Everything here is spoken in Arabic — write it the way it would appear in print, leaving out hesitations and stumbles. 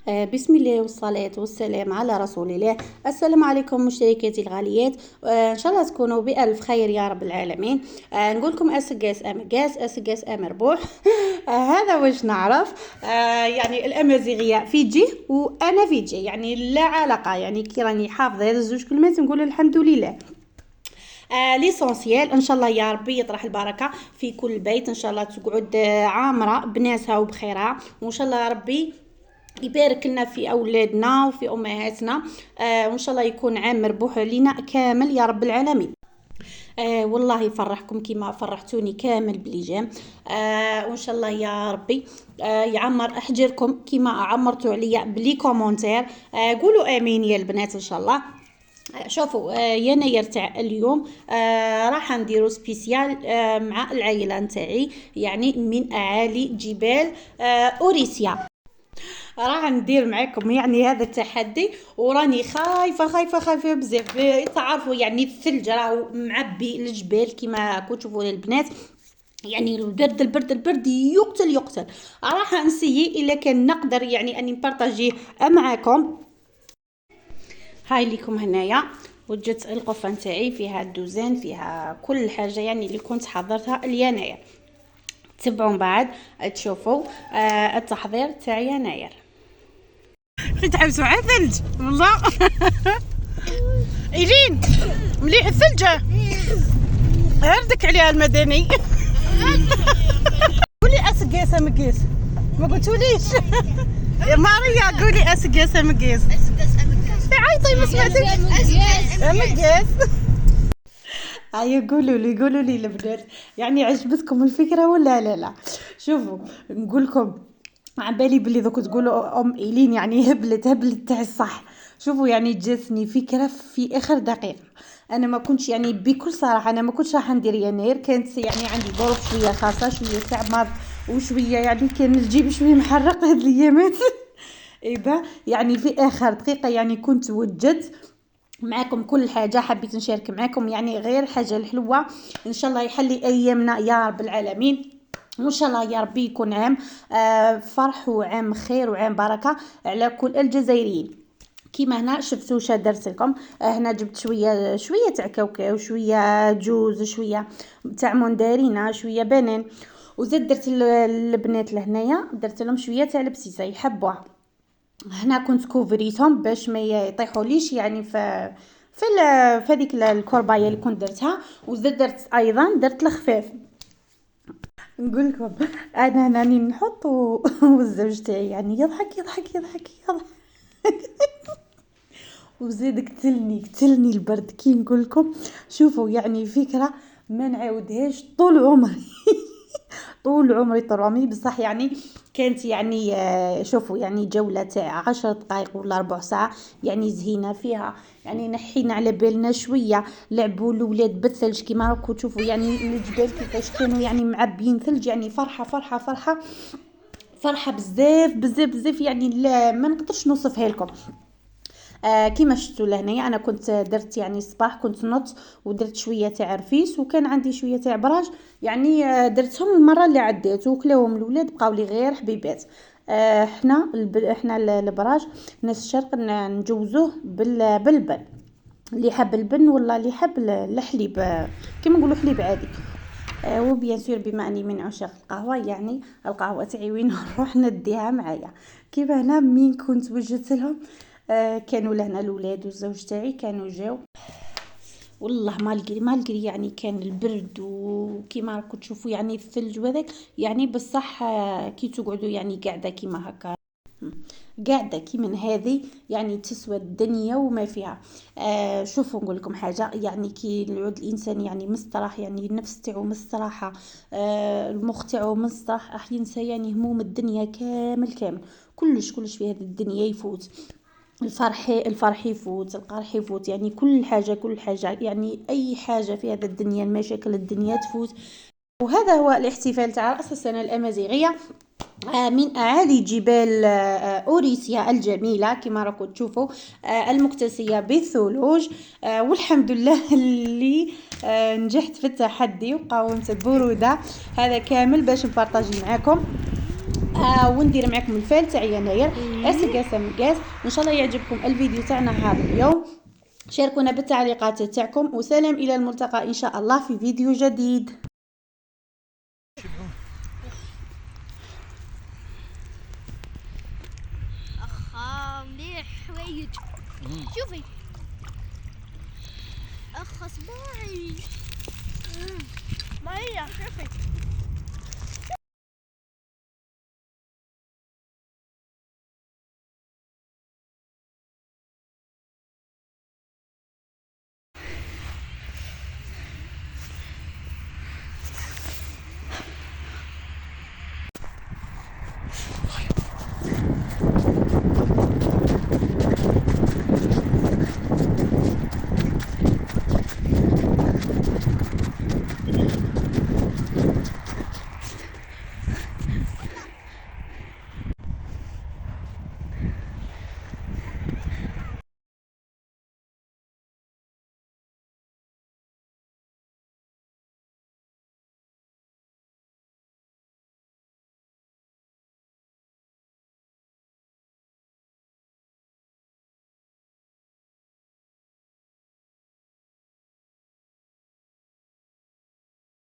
بسم الله والصلاة والسلام على رسول الله. السلام عليكم مشتركاتي الغاليات. إن شاء الله تكونوا بألف خير يا رب العالمين. نقول لكم أسقاس أمقاس أسقاس أمربوح. هذا واش نعرف. يعني الأمازيغية فيجي وأنا فيجي، يعني لا علاقة، يعني كي راني حافظة هذا الزوج كلمات نقول الحمد لله. ليسونسيال ان شاء الله يا ربي يطرح البركه في كل بيت، ان شاء الله تقعد عامره بناسها وبخيرها، وان شاء الله يا ربي يبارك لنا في اولادنا وفي امهاتنا. وان شاء الله يكون عام مربوح علينا كامل يا رب العالمين. والله يفرحكم كما فرحتوني كامل بليجام. وان شاء الله يا ربي يعمر احجركم كما عمرتوا عليا بلي كومونتير. قولوا امين يا البنات ان شاء الله. شوفوا يناير تاع اليوم راح نديرو سبيسيال مع العائله نتاعي، يعني من اعالي جبال اوريسيا. راح ندير معاكم يعني هذا التحدي، وراني خايفه بزاف. تعرفوا يعني الثلج راهو معبي الجبال كما كنتوا تشوفوا البنات، يعني البرد يقتل. راح نسيي الا كان نقدر يعني اني نبارطاجيه معاكم. هاي ليكم هنايا وجدت القفه نتاعي فيها الدوزان، فيها كل حاجه يعني اللي كنت حضرتها ليناير. تبعوا بعد تشوفوا التحضير تاع يناير. تحبسوا على ثلج والله. ايرين مليح الثلجه هردك عليها المدني. قولي اسقيسه مقيس، ما قلتوليش يا ماريا؟ قولي اسقيسه مقيس. عيطي ما سمعتك. مقيس. هيا قولوا لي البنات، يعني عجبتكم الفكره ولا لا؟ شوفوا نقول لكم، عبالي بلي دوك تقولوا ام ايلين يعني هبلت تاع الصح. شوفوا يعني جاتني فكره في اخر دقيقه. انا ما كنتش يعني بكل صراحه انا ما كنتش راح ندير يناير، كانت يعني عندي ظروف شويه خاصه، شويه تاع مرض وشويه يعني كان الجيب شويه محرق هاد الايامات. ايبا يعني في اخر دقيقه يعني كنت وجدت معاكم كل حاجه، حبيت نشارك معاكم يعني غير حاجه الحلوه. ان شاء الله يحلي ايامنا يا رب العالمين، وان شاء الله يا ربي يكون عام فرح وعام خير وعام بركه على كل الجزائريين. كيما هنا شفتوا واش درت لكم. هنا جبت شويه تاع كاوكاو، شويه جوز، شويه تاع مندارينه، شويه بنان، وزاد درت البنات لهنايا درت لهم شويه تاع البسيسه يحبوها. هنا كنت كوفريتهم باش ما يطيحوليش يعني في هذيك الكوربايه اللي كنت درتها. وزاد درت ايضا درت الخفاف. نقول لكم انا راني نحط والزوج تاعي يعني يضحك. وزيد قتلني البرد كي نقول لكم. شوفوا يعني فكره ما نعاودهاش طول عمري بصح يعني كانت يعني شوفوا يعني جولة تاع 10 دقائق ولا ربع ساعة، يعني زهينا فيها، يعني نحينا على بالنا شوية، لعبوا الولاد بالثلج كما راكم تشوفوا، يعني الجبال كيفاش كانوا يعني معبيين ثلج، يعني فرحة بزاف يعني لا ما نقدرش نوصفها لكم. كيما شفتوا لهنايا انا كنت درت يعني الصباح كنت نط ودرت شويه تاع رفيس، وكان عندي شويه تاع براج يعني درتهم المره اللي عديت وكلاوهم الاولاد بقاو لي غير حبيبات. احنا البراج ناس الشرق نجوزوه بالبن، اللي حب البن ولا اللي حب الحليب، كيما نقولوا حليب عادي. وبيان سور بما اني من عشاق القهوه، يعني القهوه تاعي وين نروح نديها معايا. كيما هنا مين كنت وجدت لهم كانوا لهنا الاولاد والزوج تاعي كانوا جاو، والله ما لقري يعني كان البرد وكيما راكم تشوفوا يعني الثلج وهذاك، يعني بصح كي تقعدوا يعني قاعده كيما هكا، قاعده كيما هذه يعني تسوى الدنيا وما فيها. شوفوا نقول لكم حاجه، يعني كي العود الانسان يعني مستراح، يعني النفس تاعو مستراحه، المخ تاعو مستراح، راح ينسى يعني هموم الدنيا كامل كلش في هذه الدنيا يفوت. الفرح يفوت، القرح يفوت، يعني كل حاجه يعني اي حاجه في هذا الدنيا، المشاكل الدنيا تفوت. وهذا هو الاحتفال تاع راس السنه الامازيغيه من اعالي جبال اوريسيا الجميله كما راكم تشوفوا، المكتسيه بالثلوج. والحمد لله اللي نجحت في التحدي وقاومت البروده. هذا كامل باش نبارطاجي معكم. وندير معكم الفال تاع يناير. اسقاسه مقاس. ان شاء الله يعجبكم الفيديو تاعنا هذا اليوم. شاركونا بالتعليقات تاعكم، وسلام الى الملتقى ان شاء الله في فيديو جديد. مليح حوايج. شوفي اخ صباعي. ما هي شوفي